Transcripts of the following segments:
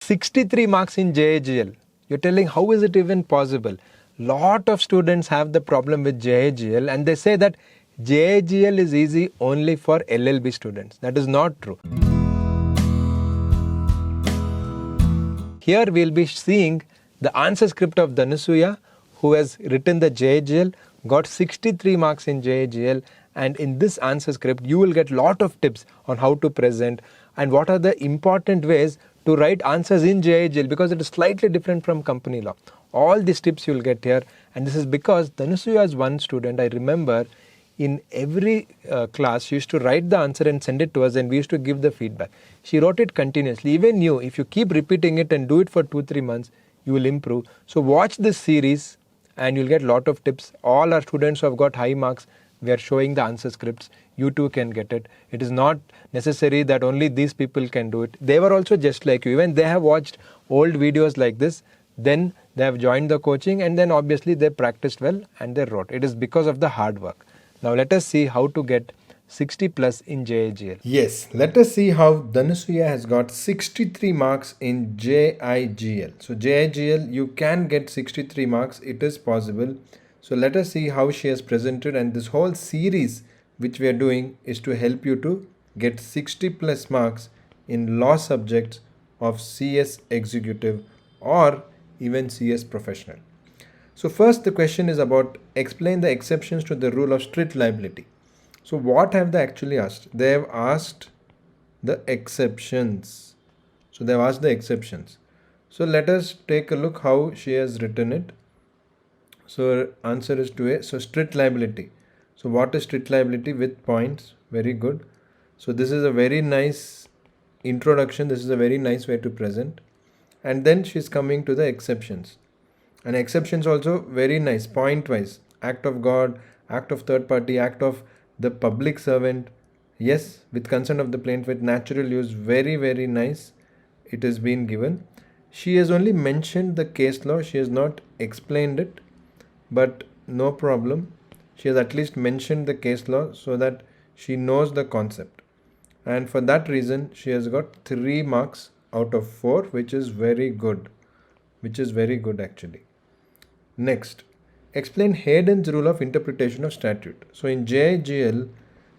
63 marks in JIGL. You're telling how is it even possible? Lot of students have the problem with JIGL and they say that JIGL is easy only for LLB students. That is not true. Here we'll be seeing the answer script of Dhanasuya, who has written the JIGL, got 63 marks in JIGL, and in this answer script you will get lot of tips on how to present and what are the important ways to write answers in JIGL, because it is slightly different from company law. All these tips you will get here, and this is because Dhanasuya is one student. I remember in every class she used to write the answer and send it to us, and we used to give the feedback. She wrote it continuously. Even you, if you keep repeating it and do it for 2-3 months, you will improve. So watch this series and you'll get lot of tips. All our students who have got high marks, we are showing the answer scripts. You too can get it. It is not necessary that only these people can do it. They were also just like you. Even they have watched old videos like this, then they have joined the coaching, and then obviously they practiced well and they wrote. It is because of the hard work. Now let us see how to get 60 plus in JIGL. Yes, let us see how Dhanasuya has got 63 marks in JIGL. So JIGL, you can get 63 marks. It is possible. So let us see how she has presented, and this whole series which we are doing is to help you to get 60 plus marks in law subjects of CS Executive or even CS Professional. So first the question is about explain the exceptions to the rule of strict liability. So what have they actually asked? They have asked the exceptions. So they have asked the exceptions. So let us take a look how she has written it. So answer is 2A. So strict liability. So what is strict liability with points? Very good. So this is a very nice introduction. This is a very nice way to present. And then she's coming to the exceptions. And exceptions also very nice, point wise. Act of God, act of third party, act of the public servant. Yes, with consent of the plaintiff, with natural use. Very, very nice. It has been given. She has only mentioned the case law. She has not explained it. But no problem. She has at least mentioned the case law so that she knows the concept. And for that reason, she has got 3 marks out of 4, which is very good. Which is very good actually. Next, explain Hayden's rule of interpretation of statute. So in JIGL,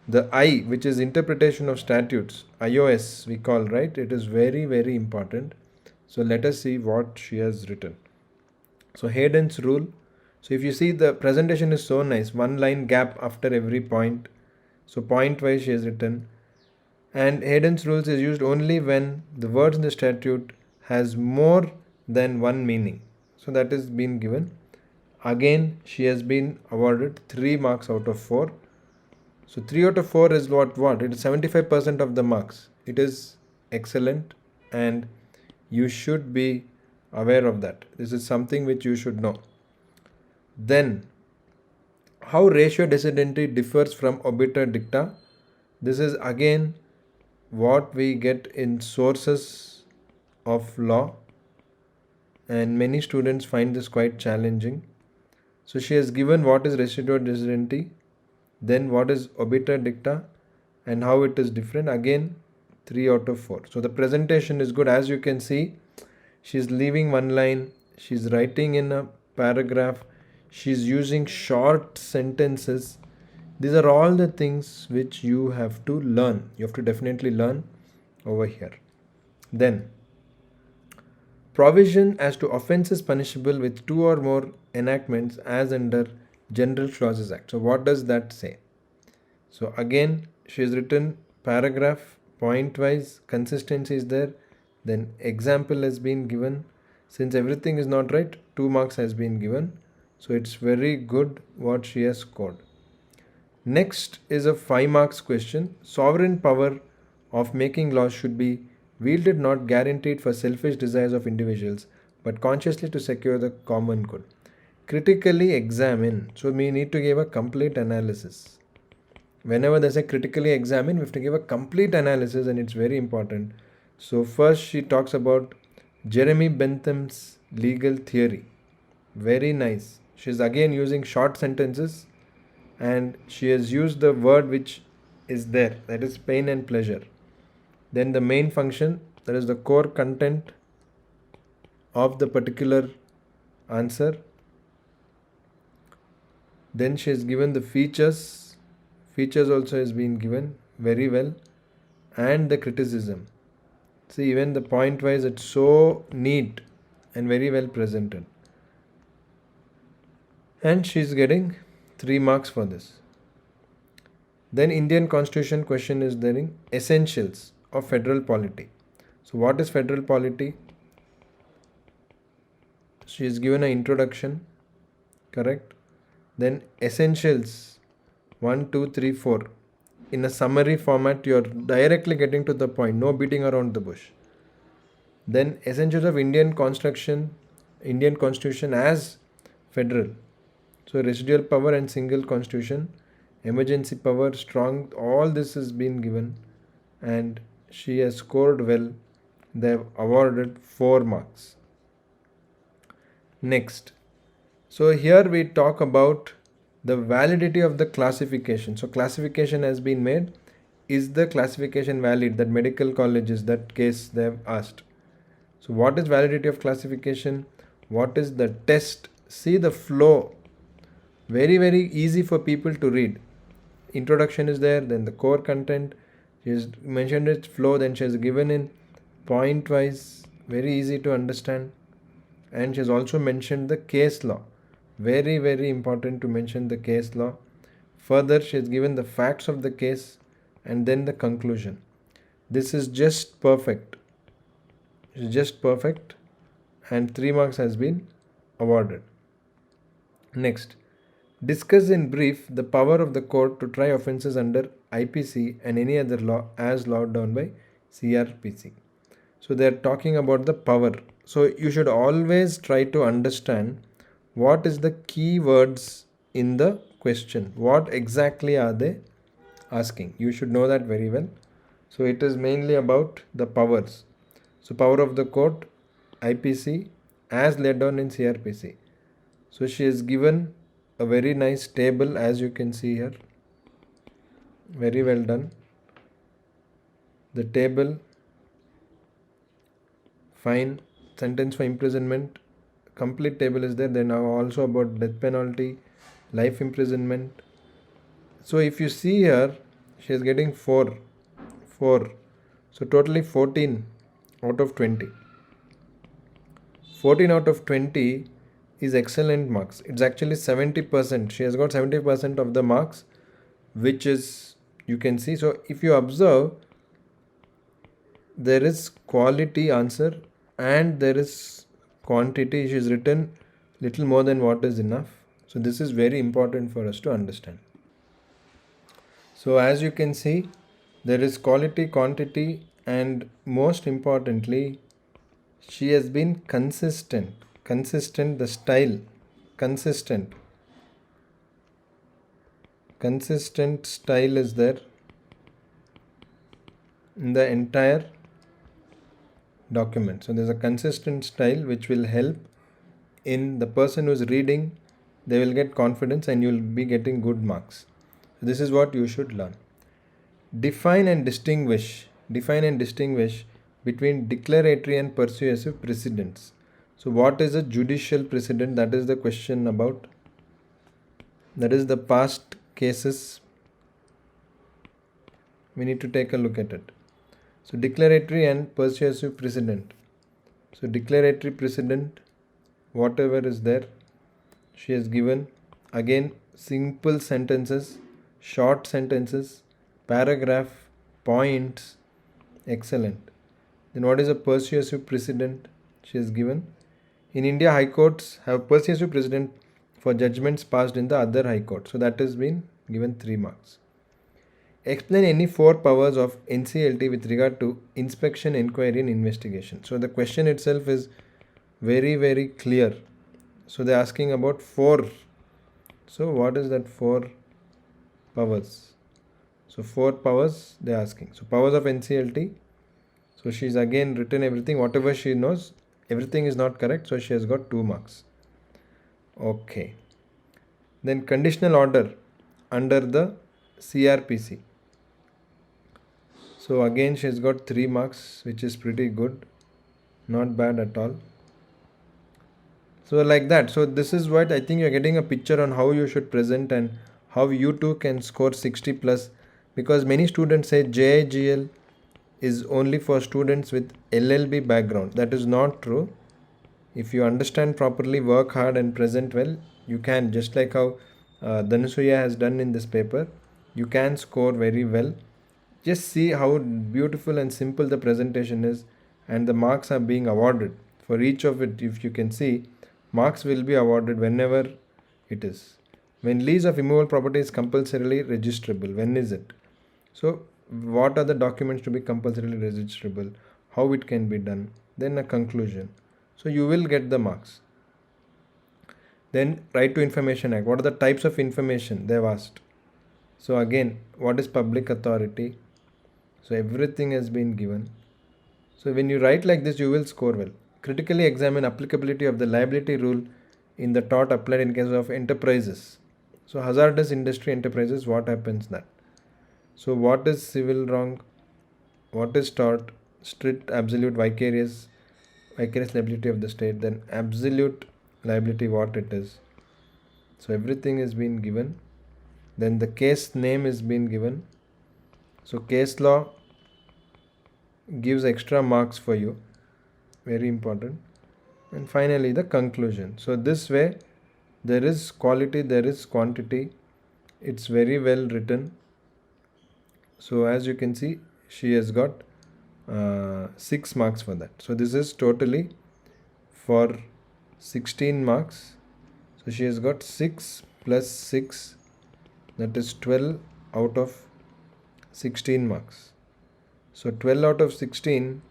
the I, which is interpretation of statutes, IOS we call, right? It is very, very important. So let us see what she has written. So Hayden's rule. So if you see, the presentation is so nice. 1 line gap after every point. So point wise she has written. And Hayden's rules is used only when the words in the statute has more than one meaning. So that is been given. Again, she has been awarded 3 marks out of 4. So 3 out of 4 is what? It is 75% of the marks. It is excellent, and you should be aware of that. This is something which you should know. Then, how ratio decidendi differs from obiter dicta. This is again what we get in sources of law, and many students find this quite challenging. So she has given what is ratio decidendi, then what is obiter dicta, and how it is different. Again 3 out of 4. So the presentation is good. As you can see, she's leaving one line, she's writing in a paragraph, she's using short sentences. These are all the things which you have to learn. You have to definitely learn over here. Then, provision as to offences punishable with 2 or more enactments as under General Clauses Act. So what does that say? So again, she has written paragraph, point wise, consistency is there. Then example has been given. Since everything is not right, 2 marks has been given. So it's very good what she has scored. Next is a 5 marks question. Sovereign power of making laws should be wielded not guaranteed for selfish desires of individuals, but consciously to secure the common good. Critically examine. So we need to give a complete analysis. Whenever there's a critically examine, we have to give a complete analysis, and it's very important. So first she talks about Jeremy Bentham's legal theory. Very nice. She's again using short sentences, and she has used the word which is there, that is pain and pleasure. Then the main function, that is the core content, of the particular answer. Then she has given the features. Features also has been given very well. And the criticism. See, even the point wise, it's so neat and very well presented. And she's getting 3 marks for this. Then Indian Constitution question is there in essentials of federal polity. So what is federal polity? She is given an introduction, correct? Then essentials 1, 2, 3, 4. In a summary format, you are directly getting to the point, no beating around the bush. Then essentials of Indian Constitution as federal. So residual power and single constitution, emergency power, strong, all this has been given, and she has scored well. They have awarded 4 marks. Next, so here we talk about the validity of the classification. So classification has been made. Is the classification valid? That medical colleges, that case they have asked. So what is validity of classification? What is the test? See the flow. Very, very easy for people to read. Introduction is there, then the core content. She has mentioned its flow, then she has given in point wise, very easy to understand. And she has also mentioned the case law. Very, very important to mention the case law. Further, she has given the facts of the case and then the conclusion. This is just perfect. It's just perfect, and 3 marks has been awarded. Next, discuss in brief the power of the court to try offences under IPC and any other law as laid down by CRPC. So they are talking about the power. So you should always try to understand what is the key words in the question. What exactly are they asking? You should know that very well. So it is mainly about the powers. So power of the court, IPC as laid down in CRPC. So she has given a very nice table, as you can see here. Very well done. The table, fine, sentence for imprisonment, complete table is there. Then also about death penalty, life imprisonment. So if you see here, she is getting 4. So totally 14 out of 20. 14 out of 20 is excellent marks. It's actually 70%. She has got 70% of the marks, which is, you can see. So if you observe, there is quality answer and there is quantity. She has written little more than what is enough. So this is very important for us to understand. So as you can see, there is quality, quantity, and most importantly, she has been consistent. The style, consistent style is there in the entire document. So there's a consistent style which will help in the person who's reading. They will get confidence and you'll be getting good marks. So this is what you should learn. Define and distinguish between declaratory and persuasive precedents. So what is a judicial precedent? That is the question about. That is the past cases. We need to take a look at it. So declaratory and persuasive precedent. So declaratory precedent, whatever is there, she has given. Again, simple sentences, short sentences, paragraph, points, excellent. Then what is a persuasive precedent? She has given. In India, high courts have persuasive precedent for judgments passed in the other high court. So that has been given 3 marks. Explain any 4 powers of NCLT with regard to inspection, inquiry and investigation. So the question itself is very, very clear. So they are asking about 4. So what is that 4 powers? So 4 powers they are asking. So powers of NCLT. So she's again written everything, whatever she knows. Everything is not correct, so she has got 2 marks. Okay. Then conditional order under the CRPC. So again she has got 3 marks, which is pretty good. Not bad at all. So like that. So this is what I think you're getting a picture on how you should present and how you too can score 60 plus, because many students say JIGL is only for students with LLB background. That is not true. If you understand properly, work hard and present well, you can, just like how Dhanusuya has done in this paper, you can score very well. Just see how beautiful and simple the presentation is, and the marks are being awarded for each of it. If you can see, marks will be awarded whenever it is. When lease of immovable property is compulsorily registrable, when is it? So what are the documents to be compulsorily registrable, how it can be done, then a conclusion. So you will get the marks. Then right to information act, what are the types of information they have asked. So again, what is public authority? So everything has been given. So when you write like this, you will score well. Critically examine applicability of the liability rule in the tort applied in case of enterprises. So hazardous industry enterprises, what happens that? So what is civil wrong? What is tort? Strict, absolute, vicarious liability of the state. Then absolute liability, what it is. So everything is been given. Then the case name is been given. So case law gives extra marks for you, very important. And finally the conclusion. So this way there is quality, there is quantity, it's very well written. So as you can see, she has got 6 marks for that. So this is totally for 16 marks. So she has got 6 plus 6, that is 12 out of 16 marks. So 12 out of 16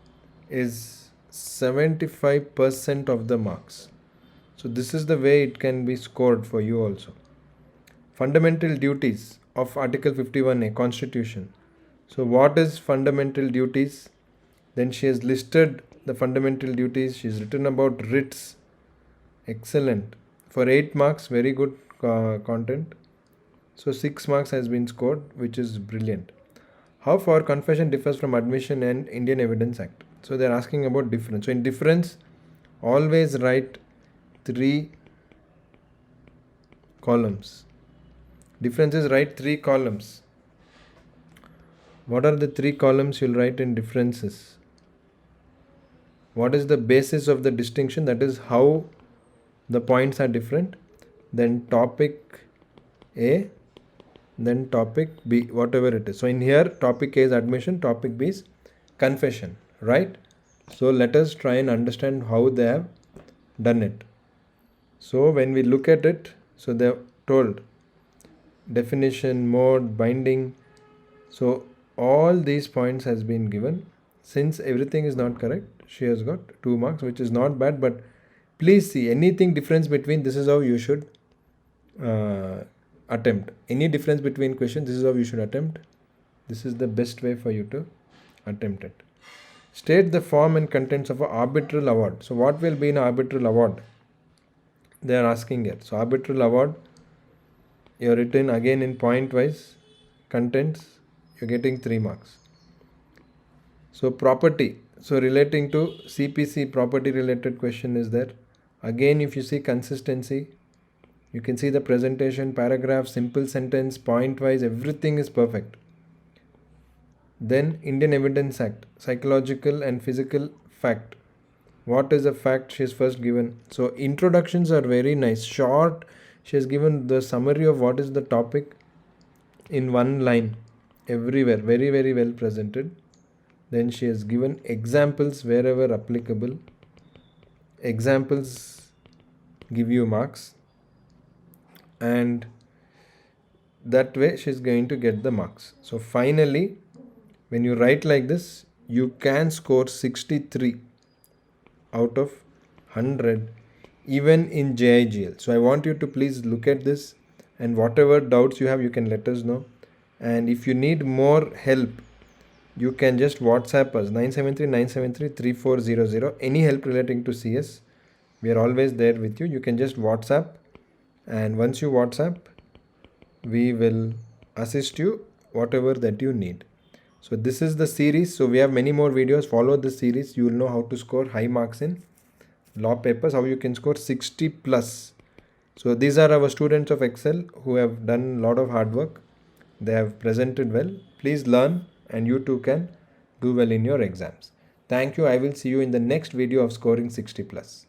is 75% of the marks. So this is the way it can be scored for you also. Fundamental duties of Article 51A Constitution. So what is fundamental duties? Then she has listed the fundamental duties. She has written about writs. Excellent. For 8 marks, very good content. So 6 marks has been scored, which is brilliant. How far confession differs from admission and Indian Evidence Act. So they are asking about difference. So in difference, always write 3 columns. Difference is write 3 columns. What are the 3 columns you'll write in differences? What is the basis of the distinction? That is how the points are different. Then topic A, then topic B, whatever it is. So in here, topic A is admission, topic B is confession, right? So let us try and understand how they have done it. So when we look at it, so they have told definition, mode, binding. So all these points has been given. Since everything is not correct, she has got 2 marks, which is not bad, but please see anything difference between, this is how you should attempt. Any difference between questions, this is how you should attempt. This is the best way for you to attempt it. State the form and contents of an arbitral award. So what will be an arbitral award? They are asking here. So arbitral award, you are written again in point wise, contents, you are getting 3 marks. So property, so relating to CPC, property related question is there. Again, if you see consistency, you can see the presentation, paragraph, simple sentence, point wise, everything is perfect. Then Indian Evidence Act, psychological and physical fact. What is a fact? She is first given. So introductions are very nice, short. She has given the summary of what is the topic in 1 line everywhere, very very well presented. Then she has given examples wherever applicable. Examples give you marks, and that way she is going to get the marks. So finally, when you write like this, you can score 63 out of 100 even in JIGL. So I want you to please look at this, and whatever doubts you have, you can let us know. And if you need more help, you can just WhatsApp us 973-973-3400. Any help relating to CS, we are always there with you. You can just WhatsApp, and once you WhatsApp, we will assist you whatever that you need. So this is the series. So we have many more videos. Follow this series. You will know how to score high marks in law papers, how you can score 60 plus. So these are our students of Excel who have done a lot of hard work. They have presented well. Please learn and you too can do well in your exams. Thank you. I will see you in the next video of scoring 60 plus.